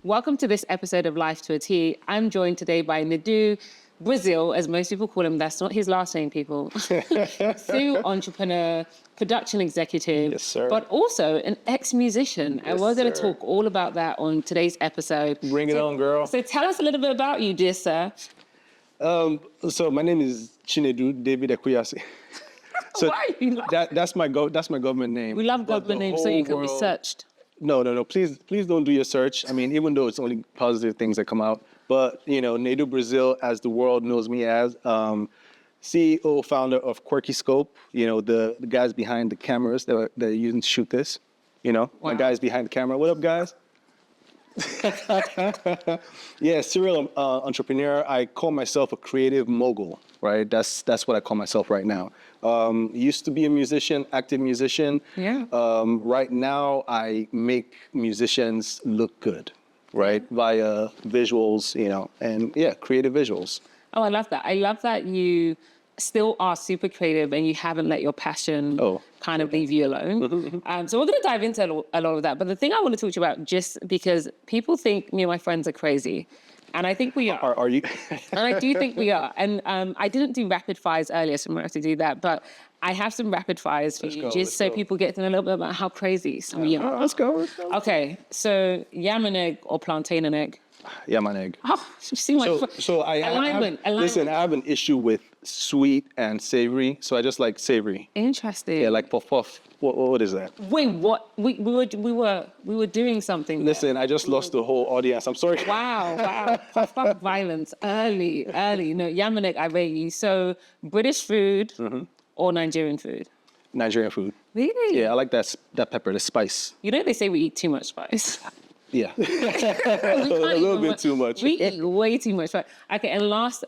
Welcome to this episode of Life to a Teee. I'm joined today by Nedu, Brazil, as most people call him. That's not his last name, people. Food entrepreneur, production executive, yes, sir. But also an ex-musician. Yes, and we're going to sir. talk all about that on today's episode. Bring it on, girl. So tell us a little bit about you, dear sir. So my name is Chinedu David Ekuyasi. So Why are you like that's my government name. We love government names so you can be searched. No. Please don't do your search. I mean, even though it's only positive things that come out. But, Nedu Brazil, as the world knows me as, CEO, founder of Quirky Scope, the guys behind the cameras that are using to shoot this, Wow. The guys behind the camera. What up, guys? Yeah, serial entrepreneur. I call myself a creative mogul, right? That's what I call myself right now. Used to be a musician, active musician. Yeah. Right now, I make musicians look good, right? Via visuals, and yeah, creative visuals. Oh, I love that. I love that you still are super creative and you haven't let your passion kind of leave you alone. So we're going to dive into a lot of that. But the thing I want to talk to you about, just because people think me and my friends are crazy, and I think we are. Are you? And I do think we are. And I didn't do rapid fires earlier, so I'm going to have to do that. But I have some rapid fires for you, just so people get to know a little bit about how crazy some of you are. Let's go. Okay, so yam and egg or plantain and egg? Yam and egg. Oh, you see my alignment. Listen, I have an issue with sweet and savory, so I just like savory. Interesting. Yeah, like puff. What is that? Wait, what? We were doing something there. Listen, I just lost the whole audience. I'm sorry. Wow. Fuck violence. Early. No, yam and egg, I rate you. So, British food or Nigerian food? Nigerian food. Really? Yeah, I like that pepper, the spice. You know they say we eat too much spice. Yeah. A little bit too much. We eat way too much spice. Okay, and last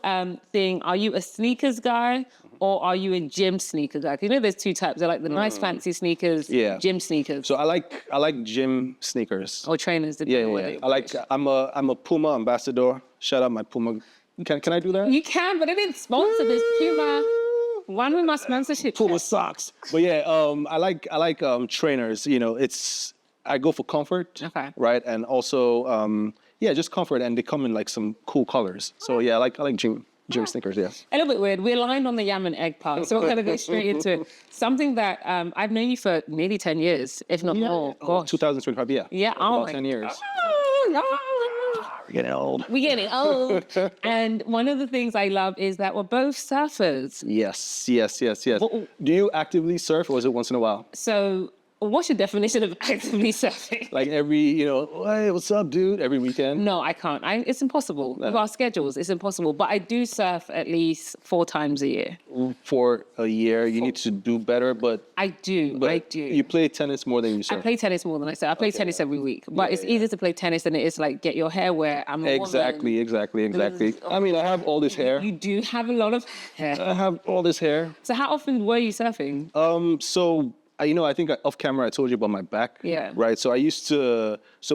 thing, are you a sneakers guy or are you a gym sneaker guy? You know there's two types. They're like the nice fancy sneakers, gym sneakers. So I like gym sneakers. Or trainers. Yeah. I'm a Puma ambassador. Shout out my Puma. Can I do that? You can, but I didn't sponsor this Puma. One with my sponsorship. Puma socks. But yeah, I like trainers. I go for comfort. Okay. Right, and also just comfort, and they come in like some cool colors. So yeah, I like gym sneakers. Yes. A little bit weird. We're aligned on the yam and egg part, so we're gonna go straight into it. Something that I've known you for nearly 10 years, if not more. Gosh. 2025. Yeah. Yeah. About 10 years. We're getting old. We're getting old. And one of the things I love is that we're both surfers. Yes. Well, Do you actively surf, or is it once in a while? So what's your definition of actively surfing? Like every, hey, what's up, dude? Every weekend? No, I can't. It's impossible. With our schedules, it's impossible. But I do surf at least 4 times a year. For a year, you need to do better, but... I do. You play tennis more than you surf. I play tennis more than I surf. I play tennis every week. But it's easier to play tennis than it is to like get your hair where I'm a Exactly. I mean, I have all this hair. You do have a lot of hair. I have all this hair. So how often were you surfing? I think off camera I told you about my back. Yeah. Right. So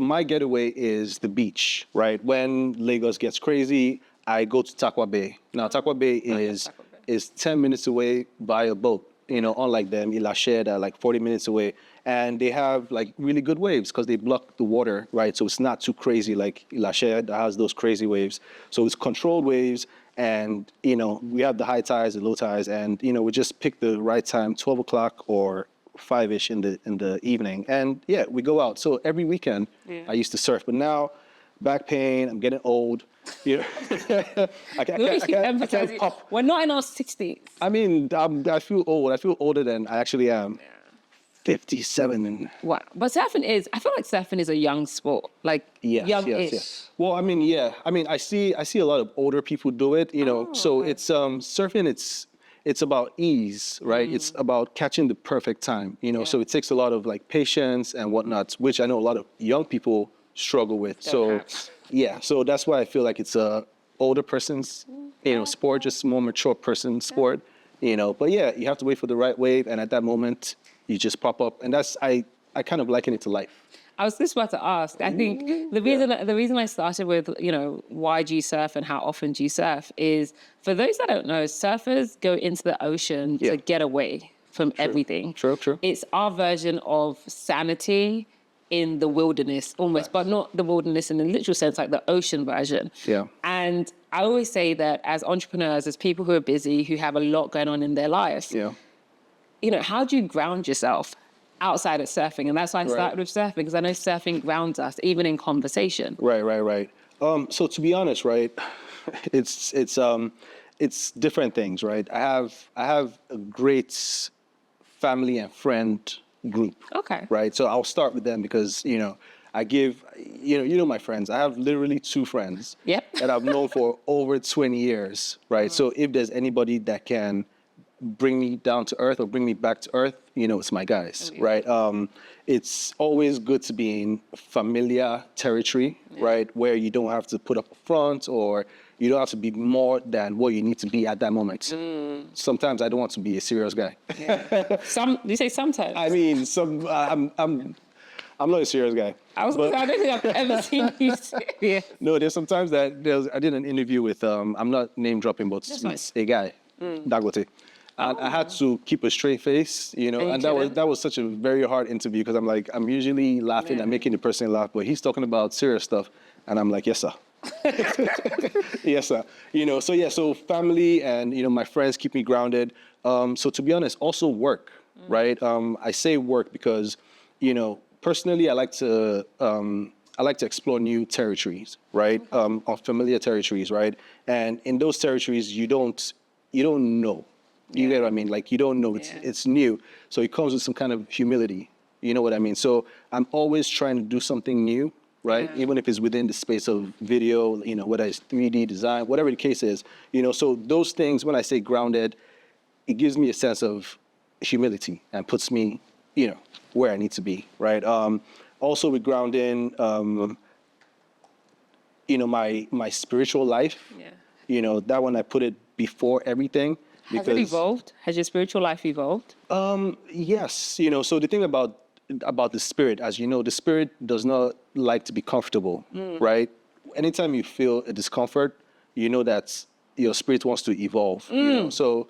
my getaway is the beach. Right. When Lagos gets crazy, I go to Takwa Bay. Now Takwa Bay is 10 minutes away by a boat. Unlike them, Ilashe, they're like 40 minutes away, and they have like really good waves because they block the water. Right. So it's not too crazy like Ilashe that has those crazy waves. So it's controlled waves. And, we have the high tides, the low tides, and, we just pick the right time, 12 o'clock or 5-ish in the evening. And yeah, we go out. So every weekend I used to surf, but now back pain, I'm getting old. I can't pop. We're not in our 60s. I mean, I feel old. I feel older than I actually am. 57 and... Wow. But surfing I feel like surfing is a young sport. Like young-ish. Yes. Well, I mean, I see a lot of older people do it, so it's surfing, it's about ease, right? It's about catching the perfect time, so it takes a lot of like patience and whatnot, which I know a lot of young people struggle with. So that's why I feel like it's a older person's, sport, just more mature person's sport, but yeah, you have to wait for the right wave. And at that moment you just pop up. And I kind of liken it to life. I was just about to ask. I think the reason I started with, why do you surf and how often do you surf is, for those that don't know, surfers go into the ocean to get away from everything. True. It's our version of sanity in the wilderness almost, but not the wilderness in the literal sense, like the ocean version. Yeah. And I always say that as entrepreneurs, as people who are busy, who have a lot going on in their life, Yeah. How do you ground yourself outside of surfing? And that's why I started with surfing, because I know surfing grounds us, even in conversation. Right. So to be honest, right, it's different things, right? I have a great family and friend group. Okay. Right. So I'll start with them because, I give, my friends, I have literally 2 friends that I've known for over 20 years. Right. So if there's anybody that can bring me down to earth or bring me back to earth, it's my guys, right? It's always good to be in familiar territory, right? Where you don't have to put up a front or you don't have to be more than what you need to be at that moment. Sometimes I don't want to be a serious guy. Yeah. You say sometimes? I mean, I'm not a serious guy. I don't think I've ever seen you serious. No, there's sometimes I did an interview with, I'm not name dropping, but it's a guy, Dagote. And I had to keep a straight face, and that was such a very hard interview because I'm usually laughing and making the person laugh, but he's talking about serious stuff, and I'm like, yes, sir. Yes, sir. So family and, my friends keep me grounded. So to be honest, also work, right? I say work because, personally, I like to explore new territories, right? Unfamiliar territories, right? And in those territories, you don't know. You get what I mean? Like, you don't know, it's new. So it comes with some kind of humility. You know what I mean? So I'm always trying to do something new, right? Yeah. Even if it's within the space of video, whether it's 3D design, whatever the case is, so those things, when I say grounded, it gives me a sense of humility and puts me, where I need to be, right? Also with grounding, my spiritual life, that one I put it before everything. Has it evolved? Has your spiritual life evolved? Yes. So the thing about the spirit, as you know, the spirit does not like to be comfortable, right? Anytime you feel a discomfort, that your spirit wants to evolve. So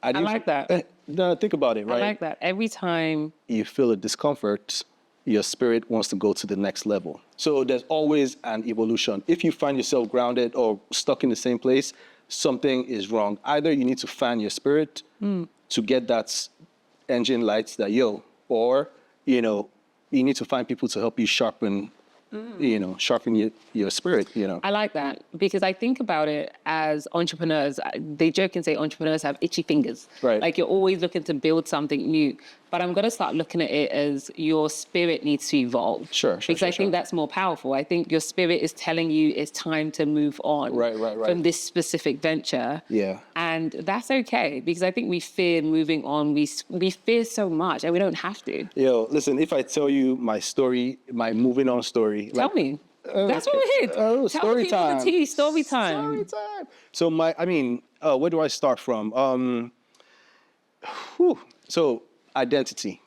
I like that. No, think about it, right? I like that. Every time you feel a discomfort, your spirit wants to go to the next level. So there's always an evolution. If you find yourself grounded or stuck in the same place, something is wrong. Either you need to fan your spirit to get that engine lights or, you need to find people to help you sharpen, sharpen your spirit, I like that because I think about it as entrepreneurs. They joke and say entrepreneurs have itchy fingers. Right. Like you're always looking to build something new. But I'm going to start looking at it as your spirit needs to evolve. Sure. Because I think that's more powerful. I think your spirit is telling you it's time to move on from this specific venture. Yeah. And that's okay because I think we fear moving on. We fear so much and we don't have to. Listen, if I tell you my story, my moving on story. Tell me. That's what we're here. Story time. The tea, story time. Story time. So where do I start from? So identity.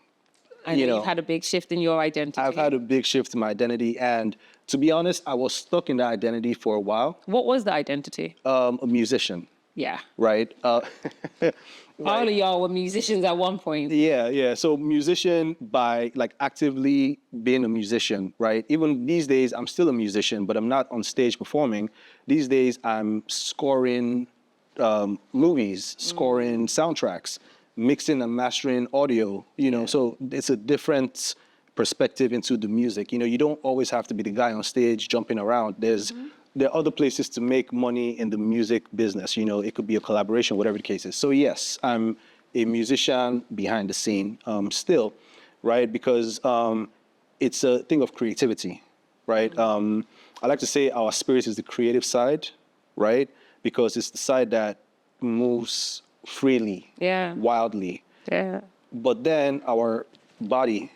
I know you've had a big shift in your identity. I've had a big shift in my identity. And to be honest, I was stuck in that identity for a while. What was the identity? A musician. Yeah. Right? All of y'all were musicians at one point. Yeah. So musician by actively being a musician, right? Even these days, I'm still a musician, but I'm not on stage performing. These days, I'm scoring movies, scoring soundtracks, mixing and mastering audio, so it's a different perspective into the music. You don't always have to be the guy on stage jumping around. There are other places to make money in the music business. It could be a collaboration, whatever the case is. So yes, I'm a musician behind the scene still, right? Because it's a thing of creativity, right? I like to say our spirit is the creative side, right? Because it's the side that moves freely, wildly. Yeah. But then our body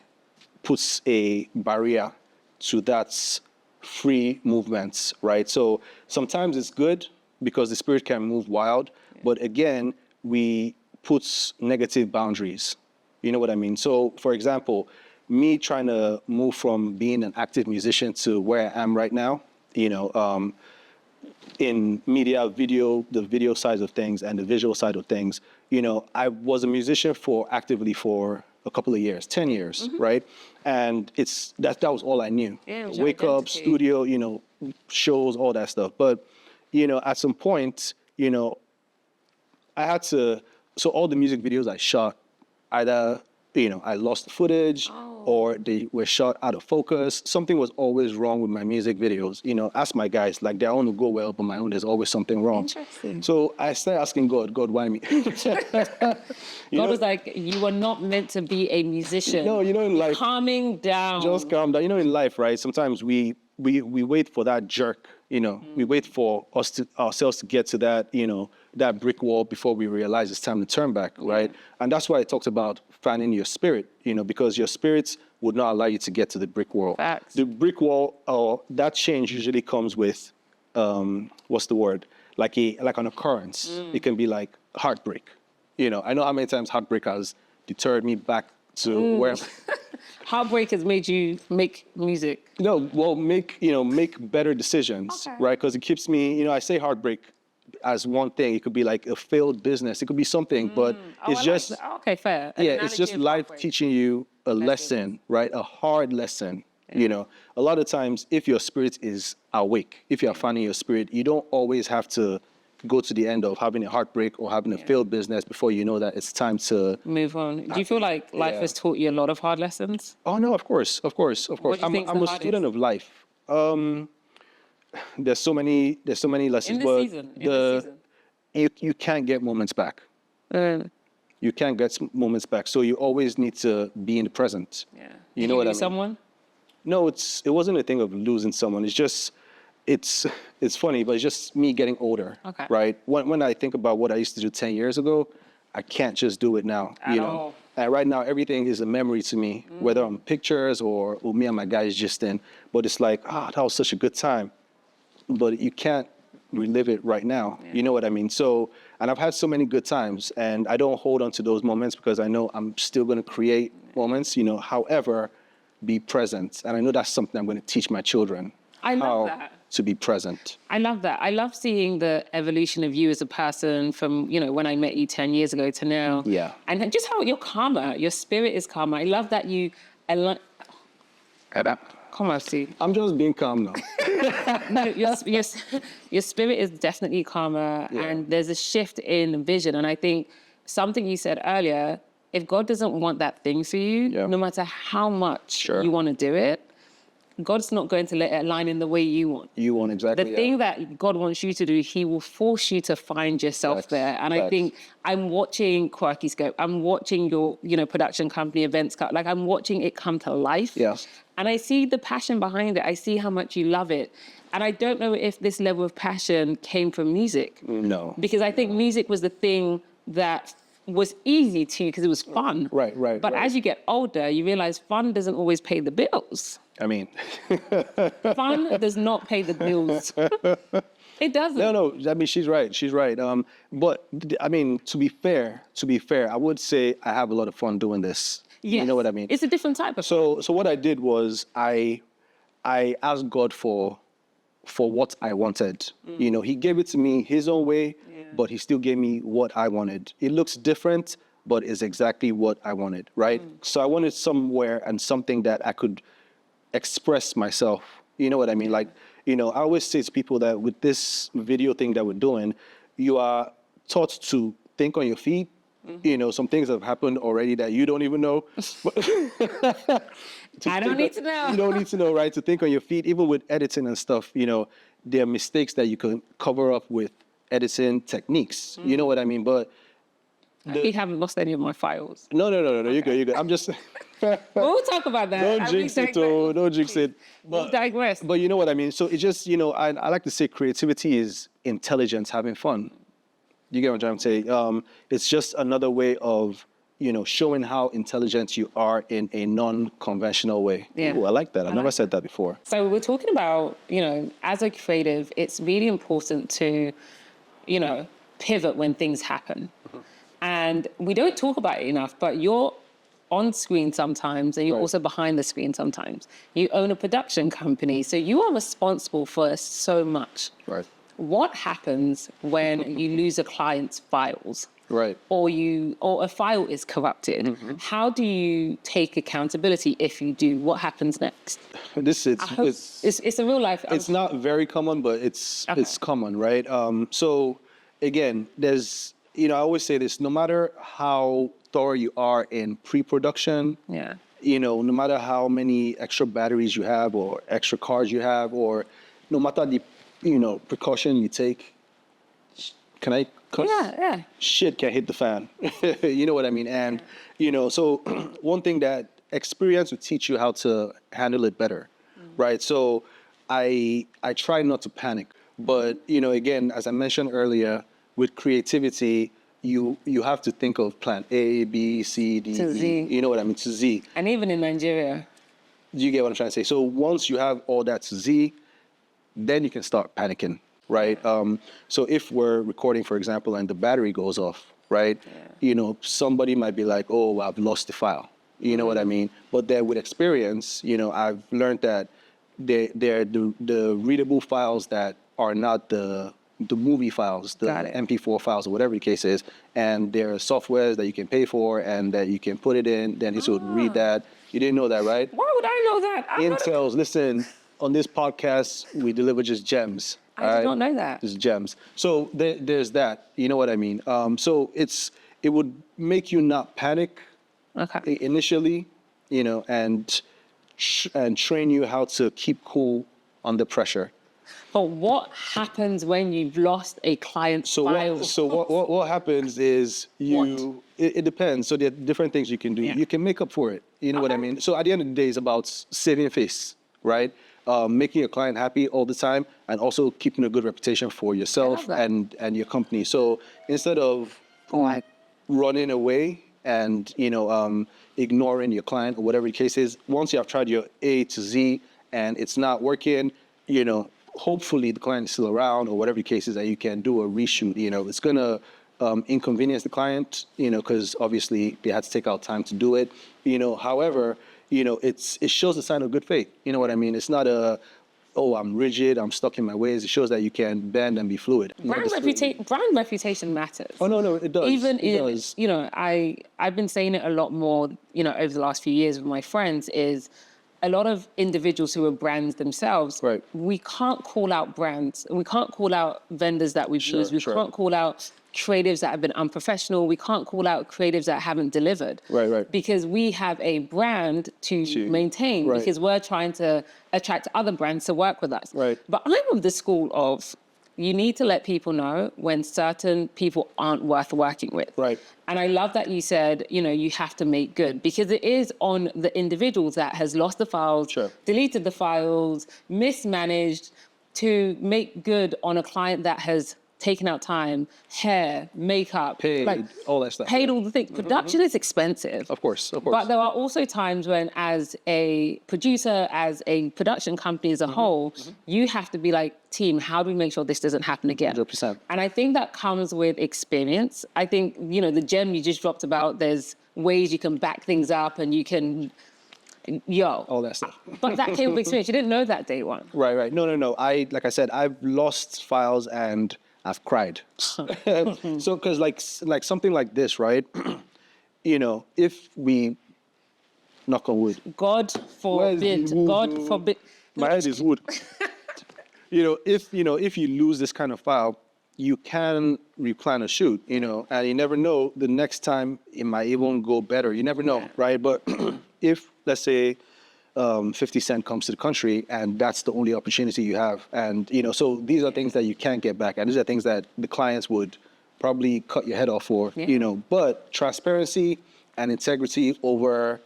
puts a barrier to that free movements, right? So sometimes it's good because the spirit can move wild, but again, we put negative boundaries. You know what I mean? So for example, me trying to move from being an active musician to where I am right now, in media, the video side of things and the visual side of things, I was a musician actively for a couple of years, 10 years, right? And that was all I knew. Yeah, it was Wake your up, identity. studio, shows, all that stuff. But, at some point, I had to, so all the music videos I shot, either, I lost the footage or they were shot out of focus. Something was always wrong with my music videos. Ask my guys, like their own will go well, but my own, there's always something wrong. Interesting. So I started asking God, why me? God was like, you were not meant to be a musician. No, in life. Calming down. Just calm down. In life, right? Sometimes we wait for that jerk. We wait for ourselves to get to that, that brick wall before we realize it's time to turn back, right? And that's why I talked about fanning your spirit, because your spirits would not allow you to get to the brick wall. Facts. The brick wall, or that change usually comes with, what's the word? Like an occurrence. It can be like heartbreak. I know how many times heartbreak has deterred me back to where. Heartbreak has made you make music. No, well, make better decisions, Okay. right? Because it keeps me, I say heartbreak as one thing. It could be like a failed business. It could be something, but it's just, okay, fair. An yeah, it's just analogy of life heartbreak. teaching you a lesson, right? A hard lesson. A lot of times, if your spirit is awake, if you're finding your spirit, you don't always have to go to the end of having a heartbreak or having a failed business before you know that it's time to move on. Do you feel like life has taught you a lot of hard lessons? Oh no, of course. What do you I'm think's a the student hardest? of life. There's so many lessons, In the but season. you can't get moments back. Uh, You can't get moments back. So you always need to be in the present. yeah. You know what I mean? Someone? No, it wasn't a thing of losing someone. It's just it's funny, but it's just me getting older. Okay. Right? When I think about what I used to do 10 years ago, I can't just do it now. At all. And right now everything is a memory to me, whether on pictures or me and my guys just in. But it's like, that was such a good time. But you can't relive it right now. Yeah. You know what I mean? So, and I've had so many good times, and I don't hold on to those moments because I know I'm still going to create moments, however, be present. And I know that's something I'm going to teach my children. I love how that. to be present. I love that. I love seeing the evolution of you as a person from, when I met you 10 years ago to now. Yeah. And just how you're calmer. Your spirit is calmer. I love that you... Come on, Steve. I'm just being calm now. No, your spirit is definitely calmer, and there's a shift in vision. And I think something you said earlier, if God doesn't want that thing for you, no matter how much you want to do it, God's not going to let it align in the way you want. You want exactly. The thing that God wants you to do, he will force you to find yourself there. And I think I'm watching Quirky Scope. I'm watching your, production company, events, like I'm watching it come to life. Yes. And I see the passion behind it. I see how much you love it. And I don't know if this level of passion came from music. No. Because I think music was the thing that was easy to you because it was fun. Right. But as you get older, you realize fun doesn't always pay the bills. I mean, Fun does not pay the bills. It doesn't. No. I mean, she's right. But I mean, to be fair, I would say I have a lot of fun doing this. Yes. You know what I mean? It's a different type of So what I did was I asked God for what I wanted. He gave it to me his own way, but he still gave me what I wanted. It looks different, but it's exactly what I wanted, right? So I wanted somewhere and something that I could express myself. You know what I mean? Like, I always say to people that with this video thing that we're doing, you are taught to think on your feet. Some things have happened already that you don't even know. I don't need to know. You don't need to know, right? To think on your feet, even with editing and stuff, there are mistakes that you can cover up with editing techniques. You know what I mean? But I haven't lost any of my files. No. You're good. I'm just... We'll talk about that. Don't jinx it, though. Don't jinx it. We'll digress. But you know what I mean? So it's just, I like to say creativity is intelligence having fun. You get what I'm trying to say? It's just another way of, showing how intelligent you are in a non-conventional way. Yeah. Ooh, I like that. I've never said that before. So we're talking about, as a creative, it's really important to, pivot when things happen. And we don't talk about it enough, but you're on screen sometimes and you're also behind the screen sometimes. You own a production company, so you are responsible for so much. Right. What happens when you lose a client's files? Right. or a file is corrupted. How do you take accountability if you do? What happens next? It's a real life. It's not very common, but it's common, right? So again, there's, I always say this: no matter how thorough you are in pre-production, no matter how many extra batteries you have or extra cars you have, or no matter the precaution you take, can I cuss? Yeah. Shit can hit the fan. You know what I mean? And so one thing that experience will teach you how to handle it better, right? So I try not to panic, but again, as I mentioned earlier, with creativity, you have to think of plan A, B, C, D, to E. Z. You know what I mean? To Z. And even in Nigeria. You get what I'm trying to say? So once you have all that to Z, then you can start panicking, right? So if we're recording, for example, and the battery goes off, right? Somebody might be like, oh, I've lost the file. You know what I mean? But then with experience, I've learned that they're the readable files that are not the movie files, the MP4 files, or whatever the case is, and there are softwares that you can pay for and that you can put it in, then it would read that. You didn't know that, right? Why would I know that? Intels, listen, on this podcast, we deliver just gems. I did not know that. Just gems. So there's that, you know what I mean? So it would make you not panic initially, and train you how to keep cool under pressure. But what happens when you've lost a client's file? What happens is it depends. So there are different things you can do. You can make up for it. You know what I mean? So at the end of the day, it's about saving face, right? Making your client happy all the time, and also keeping a good reputation for yourself and your company. So instead of running away and ignoring your client or whatever the case is, once you have tried your A to Z and it's not working, hopefully the client is still around or whatever the case is, that you can do a reshoot. It's gonna inconvenience the client, because obviously they had to take out time to do it. However, it shows a sign of good faith. You know what I mean? It's not I'm rigid, I'm stuck in my ways. It shows that you can bend and be fluid. Brand reputation matters. Oh, no, it does. Even does. I've been saying it a lot more, over the last few years with my friends, is a lot of individuals who are brands themselves, right. We can't call out brands. We can't call out vendors that we've used. We can't call out creatives that have been unprofessional. We can't call out creatives that haven't delivered. Right. Because we have a brand to maintain, because we're trying to attract other brands to work with us. Right. But I'm of the school of, you need to let people know when certain people aren't worth working with. Right. And I love that you said, you have to make good, because it is on the individuals that has lost the files, deleted the files, mismanaged, to make good on a client that has taken out time, hair, makeup, paid, all that stuff. Paid all the things. Production is expensive. Of course. But there are also times when, as a producer, as a production company as a whole, you have to be like, team, how do we make sure this doesn't happen again? 100%. And I think that comes with experience. I think, the gem you just dropped about, there's ways you can back things up and you can, all that stuff. But that came with experience. You didn't know that day one. Right. No. Like I said, I've lost files and I've cried. So, because like something like this, right? If we knock on wood. God forbid. God forbid. My head is wood. If you lose this kind of file, you can replan a shoot. And you never know, the next time it might even go better. You never know, right? But if, let's say, 50 Cent comes to the country and that's the only opportunity you have. And, so these are things that you can't get back. And these are things that the clients would probably cut your head off for, but transparency and integrity over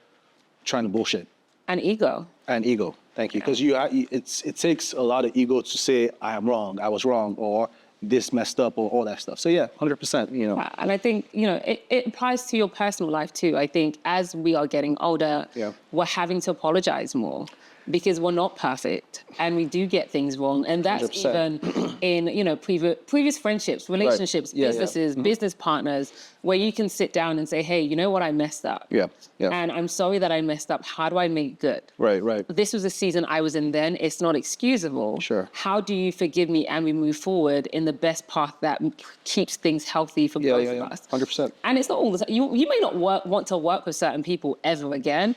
trying to bullshit. And ego. Thank you. Because it takes a lot of ego to say, I am wrong, I was wrong, or this messed up, or all that stuff. So 100%, And I think, it applies to your personal life too. I think as we are getting older, we're having to apologize more, because we're not perfect and we do get things wrong. And that's 100%. Even in, previous friendships, relationships, businesses, business partners, where you can sit down and say, hey, you know what, I messed up. Yeah. And I'm sorry that I messed up. How do I make good? Right. This was a season I was in then. It's not excusable. Sure. How do you forgive me and we move forward in the best path that keeps things healthy for both of us. 100%. And it's not all the time. You may not want to work with certain people ever again.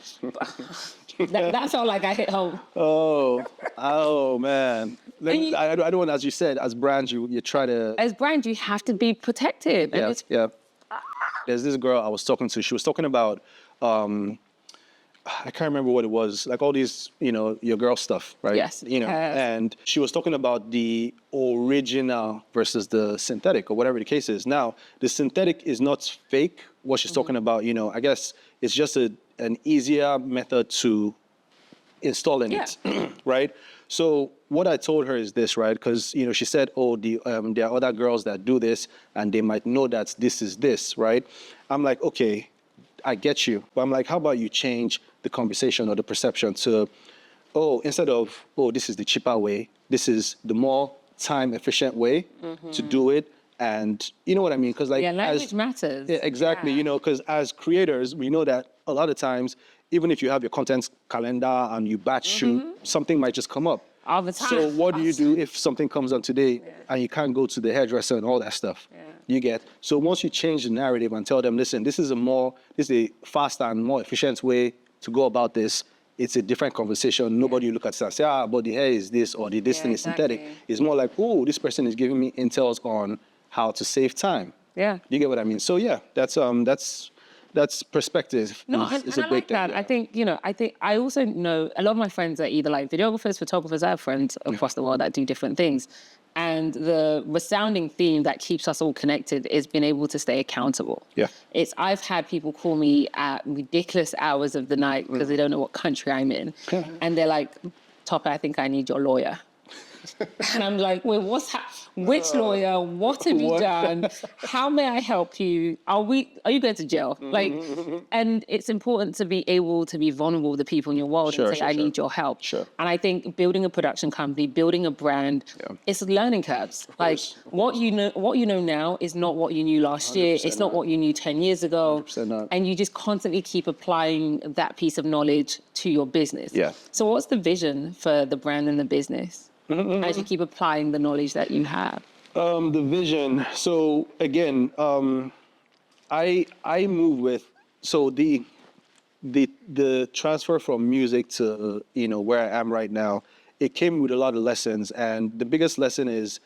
that felt like I hit home. Oh man. I don't want, as you said, as brands, you try to... As brands, you have to be protective. Yeah. There's this girl I was talking to. She was talking about, I can't remember what it was, like all these, your girl stuff, right? Yes. And she was talking about the original versus the synthetic or whatever the case is. Now, the synthetic is not fake. What she's talking about, I guess it's just an easier method to install in it, right? So what I told her is this, right? Because, she said, there are other girls that do this and they might know that this is this, right? I'm like, okay, I get you. But I'm like, how about you change the conversation or the perception to, instead of, this is the cheaper way, this is the more time efficient way to do it. And you know what I mean? Because language matters. Yeah, exactly. Because as creators, we know that a lot of times, even if you have your content calendar and you batch shoot, something might just come up. All the time. So what do you do if something comes on today and you can't go to the hairdresser and all that stuff? You get? So once you change the narrative and tell them, listen, this is a faster and more efficient way to go about this. It's a different conversation. Nobody will look at it and say, but the hair is this or this thing is synthetic. It's more like, this person is giving me intels on how to save time. Yeah. You get what I mean? So that's perspective. No, it's and a I big like thing. that. Yeah. I think I also know a lot of my friends are either like videographers, photographers. I have friends across the world that do different things. And the resounding theme that keeps us all connected is being able to stay accountable. Yeah. I've had people call me at ridiculous hours of the night because they don't know what country I'm in. And they're like, Topper, I think I need your lawyer. And I'm like, wait, which lawyer? What have you done? How may I help you? Are you going to jail? And it's important to be able to be vulnerable with the people in your world and say, I need your help. Sure. And I think building a production company, building a brand, it's learning curves. Like what you know now is not what you knew last year. It's not what you knew 10 years ago. 100% not. And you just constantly keep applying that piece of knowledge to your business. Yeah. So what's the vision for the brand and the business? As you keep applying the knowledge that you have? The vision. So again, I move with, so the transfer from music to, where I am right now, it came with a lot of lessons. And the biggest lesson is,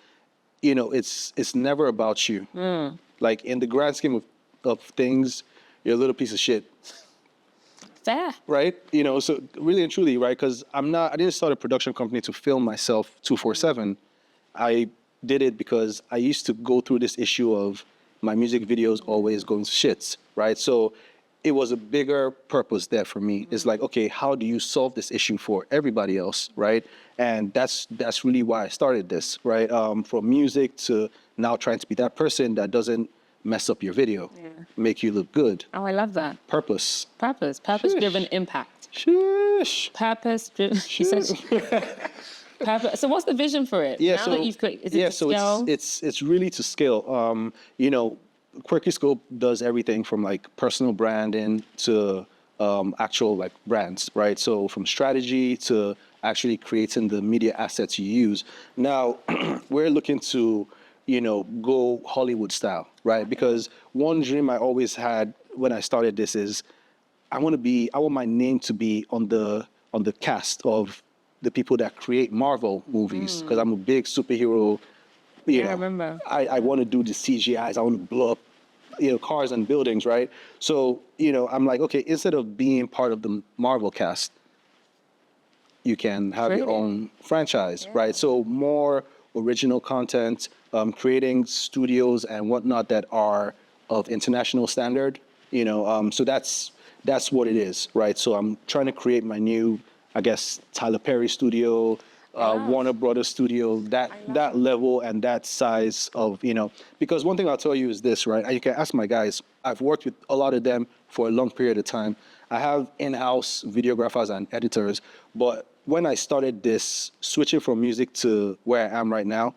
it's never about you. Like in the grand scheme of things, you're a little piece of shit. Fair. Right? So really and truly, right? Because I didn't start a production company to film myself 24/7. I did it because I used to go through this issue of my music videos always going to shits, right? So it was a bigger purpose there for me. It's like, okay, how do you solve this issue for everybody else, right? And that's really why I started this, right? From music to now trying to be that person that doesn't mess up your video, make you look good. Oh, I love that. Purpose. Purpose-driven impact. Shush. Purpose-driven. She said. Purpose. So what's the vision for it? Yeah. Now that you've created, is it to scale? It's really to scale. Quirky Scope does everything from like personal branding to actual like brands, right? So from strategy to actually creating the media assets you use. Now we're looking to go Hollywood style, right? Because one dream I always had when I started this is I want my name to be on the cast of the people that create Marvel movies, because I'm a big superhero. I remember. I want to do the CGIs. I want to blow up, cars and buildings, right? So, I'm like, okay, instead of being part of the Marvel cast, you can have your own franchise, right? So more original content, creating studios and whatnot that are of international standard, so that's what it is, right? So I'm trying to create my new, I guess, Tyler Perry studio, Warner Brothers studio, that level and that size of, because one thing I'll tell you is this, right? You can ask my guys, I've worked with a lot of them for a long period of time. I have in-house videographers and editors, but when I started this, switching from music to where I am right now,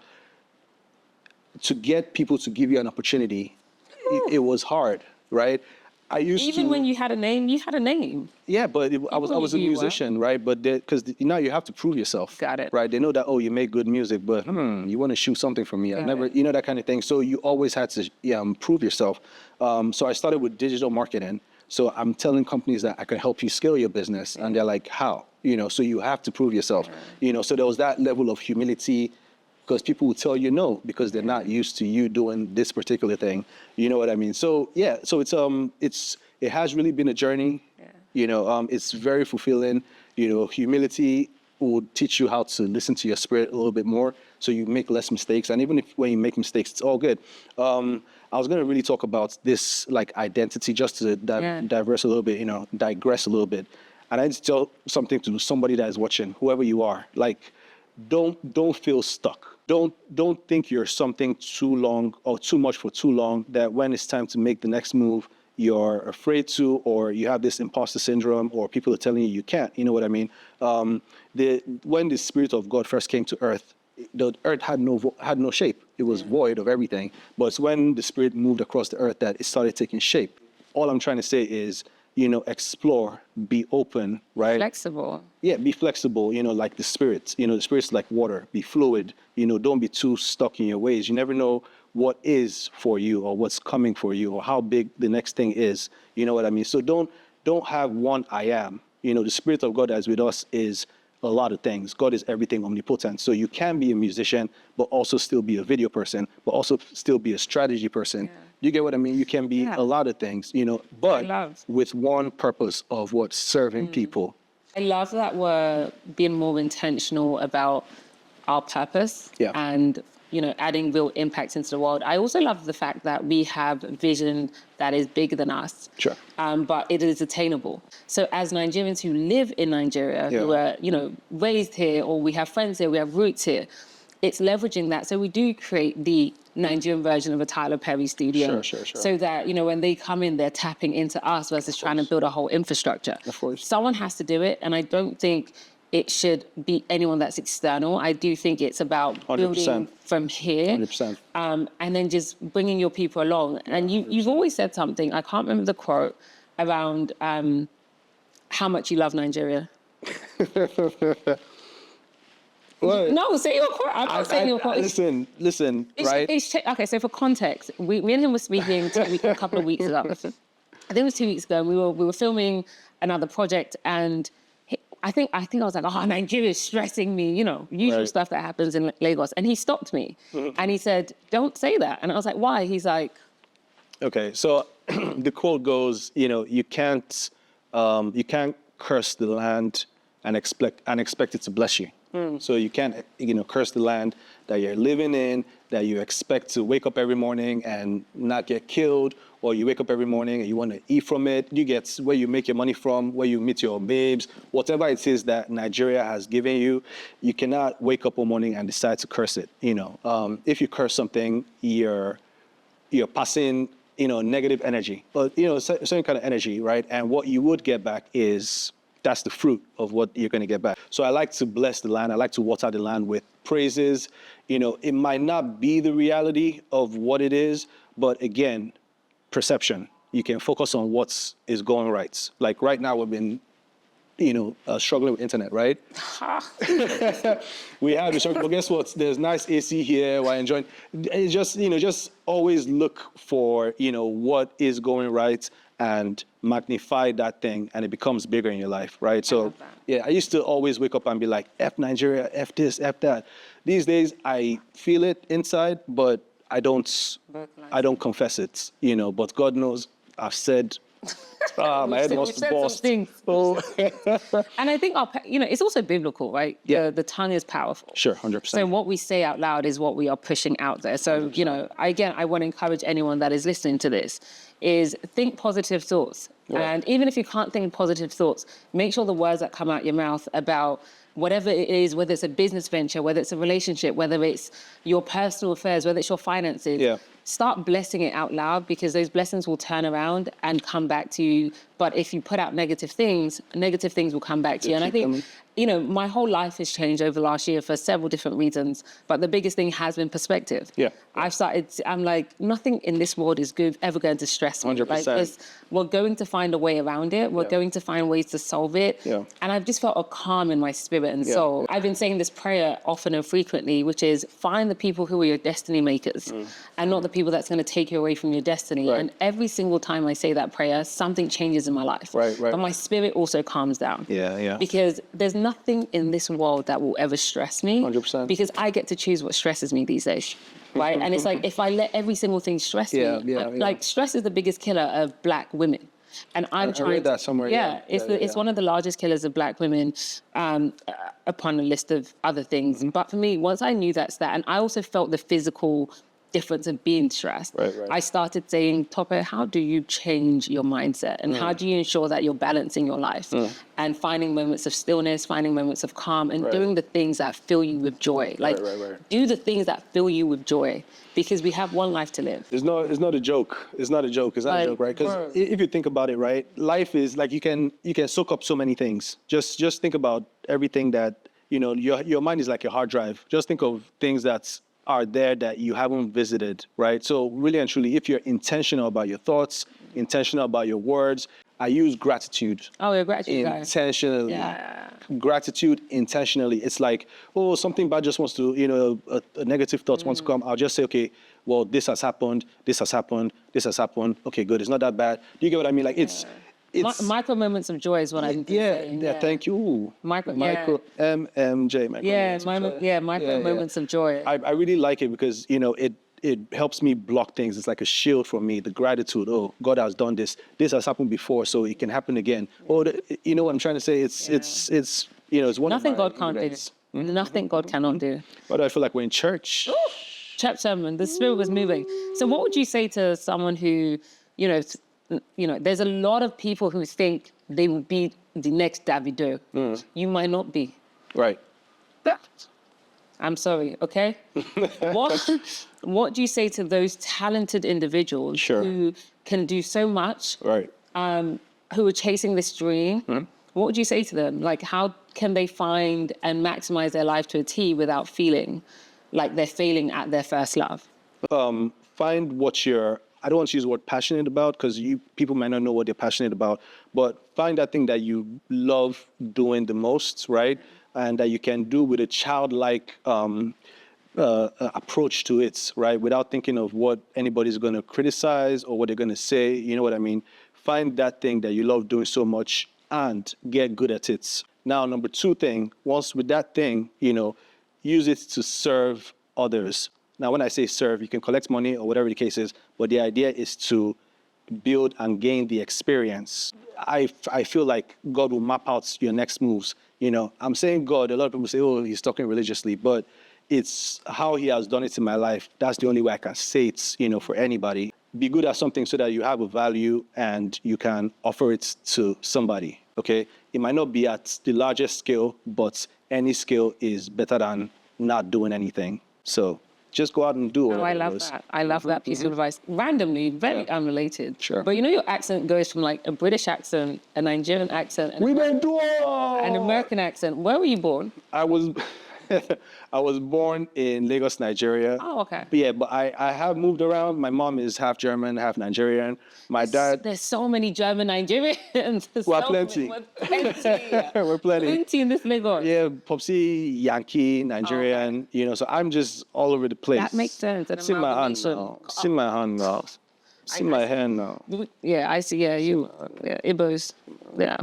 to get people to give you an opportunity, it was hard, right? I used Even to, when you had a name, you had a name. yeah, but I was knew a who you were. musician, right? But because now you have to prove yourself. Got it. Right? They know that, oh, you make good music, but you want to shoot something from me. I Got never, it. you know, that kind of thing. So you always had to prove yourself. So I started with digital marketing. So I'm telling companies that I can help you scale your business, and they're like, how? You know, so you have to prove yourself. You know, so there was that level of humility, because people will tell you no because they're not used to you doing this particular thing. You know what I mean? So yeah, so it has really been a journey. Yeah. You know, it's very fulfilling. You know, humility will teach you how to listen to your spirit a little bit more, so you make less mistakes. And even if when you make mistakes, it's all good. I was going to really talk about this like identity, just to digress a little bit. You know, digress a little bit. And I need to tell something to somebody that is watching, whoever you are. Like, don't feel stuck. Don't think you're something too long or too much for too long, that when it's time to make the next move, you're afraid to, or you have this imposter syndrome, or people are telling you you can't. You know what I mean? When the Spirit of God first came to earth, the earth had no shape. It was void of everything. But it's when the Spirit moved across the earth that it started taking shape. All I'm trying to say is, you know, explore, be open, right? Flexible. Yeah, be flexible, you know, like the Spirit. You know, the Spirit's like water. Be fluid. You know, don't be too stuck in your ways. You never know what is for you, or what's coming for you, or how big the next thing is. You know what I mean? So don't have one I am. You know, the Spirit of God that is with us is a lot of things. God is everything, omnipotent. So you can be a musician, but also still be a video person, but also still be a strategy person. Yeah. You get what I mean? You can be a lot of things, you know, but with one purpose of what? Serving people. I love that we're being more intentional about our purpose and, you know, adding real impact into the world. I also love the fact that we have a vision that is bigger than us, but it is attainable. So as Nigerians who live in Nigeria, who are, you know, raised here, or we have friends here, we have roots here, it's leveraging that. So we do create the Nigerian version of a Tyler Perry studio. So that, you know, when they come in, they're tapping into us versus trying to build a whole infrastructure. Of course. Someone has to do it. And I don't think it should be anyone that's external. I do think it's about 100%. building from here. 100%. And then just bringing your people along. And you've always said something, I can't remember the quote, around how much you love Nigeria. What? No, say your quote. I'm not saying your quote. Listen, right? Okay, so for context, me and him were speaking a couple of weeks ago. I think it was 2 weeks ago. And we were filming another project, and I think I was like, oh, Nigeria is stressing me, you know, usual stuff that happens in Lagos. And he stopped me and he said, don't say that. And I was like, why? He's like, okay, so the quote goes, you know, you can't curse the land and expect it to bless you. So you can't, you know, curse the land that you're living in, that you expect to wake up every morning and not get killed, or you wake up every morning and you want to eat from it. You get where you make your money from, where you meet your babes, whatever it is that Nigeria has given you. You cannot wake up one morning and decide to curse it. You know, if you curse something, you're passing, you know, negative energy, but you know, certain kind of energy, right? And what you would get back is, that's the fruit of what you're going to get back. So I like to bless the land. I like to water the land with praises. You know, it might not be the reality of what it is, but again, perception. You can focus on what is going right. Like right now, we've been, you know, struggling with internet, right? We have been struggling, but guess what? There's nice AC here. We're enjoying. It's just, you know, just always look for, you know, what is going right and magnify that thing, and it becomes bigger in your life, right? So, yeah, I used to always wake up and be like, F Nigeria, F this, F that. These days, I feel it inside, but I don't confess it, you know, but God knows I've said, my head wants to burst. Oh. And I think, you know, it's also biblical, right? Yeah. The tongue is powerful. Sure, 100%. So what we say out loud is what we are pushing out there. So, 100%. You know, again, I want to encourage anyone that is listening to this is think positive thoughts. Yeah. And even if you can't think positive thoughts, make sure the words that come out your mouth about whatever it is, whether it's a business venture, whether it's a relationship, whether it's your personal affairs, whether it's your finances, start blessing it out loud, because those blessings will turn around and come back to you. But if you put out negative things will come back to you. And I think you know, my whole life has changed over the last year for several different reasons, but the biggest thing has been perspective. Yeah. I'm like, nothing in this world is ever going to stress me. 100%. Like, we're going to find a way around it. We're going to find ways to solve it. Yeah. And I've just felt a calm in my spirit and soul. I've been saying this prayer often and frequently, which is find the people who are your destiny makers and not the people that's going to take you away from your destiny. Right. And every single time I say that prayer, something changes in my life. Right. But my spirit also calms down. Yeah. Because there's nothing in this world that will ever stress me. 100%. Because I get to choose what stresses me these days. Right? And it's like, if I let every single thing stress me, like stress is the biggest killer of Black women. And I read that somewhere. It's one of the largest killers of Black women, upon a list of other things. But for me, once I knew that's that, and I also felt the physical difference of being stressed. Right. I started saying, Tope, how do you change your mindset? And how do you ensure that you're balancing your life? And finding moments of stillness, finding moments of calm, and doing the things that fill you with joy. Like, do the things that fill you with joy, because we have one life to live. It's not a joke. It's not a joke, right? Because if you think about it, right, life is like you can soak up so many things. Just think about everything that, you know, your mind is like a hard drive. Just think of things that are there that you haven't visited, right? So really and truly, if you're intentional about your thoughts, intentional about your words, I use gratitude. Oh, yeah, gratitude. Intentionally. Yeah. Gratitude intentionally. It's like, oh, something bad just wants to, you know, a negative thought wants to come. I'll just say, okay, well, this has happened. Okay, good. It's not that bad. Do you get what I mean? Like it's micro moments of joy is what I'm saying. Yeah, thank you. Micro MMJ. Micro moments of joy. I really like it because, you know, it helps me block things. It's like a shield for me, the gratitude. Oh, God has done this. This has happened before, so it can happen again. You know what I'm trying to say? It's you know, it's one Nothing of my God can't do. Nothing God cannot do. But I feel like we're in church. Church sermon, the spirit was moving. So what would you say to someone who, you know, there's a lot of people who think they will be the next Davido. You might not be. Right. I'm sorry, okay? What do you say to those talented individuals who can do so much, who are chasing this dream? What would you say to them? Like, how can they find and maximize their life to a T without feeling like they're failing at their first love? Find what I don't want to use the word passionate about, because people might not know what they're passionate about, but find that thing that you love doing the most, right? And that you can do with a childlike approach to it, right? Without thinking of what anybody's going to criticize or what they're going to say, you know what I mean? Find that thing that you love doing so much and get good at it. Now, number two thing, once with that thing, you know, use it to serve others. Now, when I say serve, you can collect money or whatever the case is, but the idea is to build and gain the experience. I feel like God will map out your next moves. You know, I'm saying God, a lot of people say, oh, he's talking religiously, but it's how he has done it in my life. That's the only way I can say it, you know, for anybody. Be good at something so that you have a value and you can offer it to somebody, okay? It might not be at the largest scale, but any scale is better than not doing anything. So just go out and do it. Oh, I love that. I love that piece of advice. Randomly, very unrelated. Sure. But you know, your accent goes from like a British accent, a Nigerian accent, and an American accent. Where were you born? I was born in Lagos, Nigeria. Oh, okay. But I have moved around. My mom is half German, half Nigerian. My dad... There's so many German Nigerians. We're plenty. We're plenty. Plenty in this Lagos. Yeah, Popsy, Yankee, Nigerian, you know, so I'm just all over the place. That makes sense. See my hand now. See my hand now. See my hand now. Yeah, I see. Yeah, Igbos. Yeah.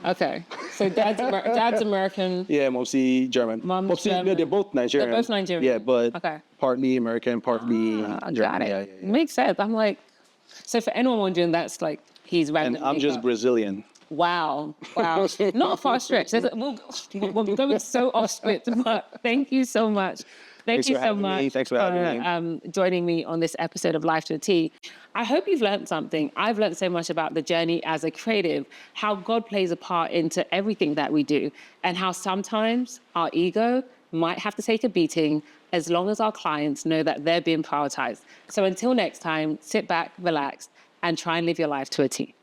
Okay, so dad's American. Yeah, mostly German. Mom's German. No, they're both Nigerian. They're both Nigerian. Yeah, but partly American, partly German. Got it. Yeah. Makes sense. I'm like, so for anyone wondering, that's like he's random. And I'm just Brazilian. Wow. Not a far stretch. We're going so off script, but thank you so much. Thank you so much. Thanks for having me. Joining me on this episode of Life to a T. I hope you've learned something. I've learned so much about the journey as a creative, how God plays a part into everything that we do, and how sometimes our ego might have to take a beating as long as our clients know that they're being prioritized. So until next time, sit back, relax, and try and live your life to a T.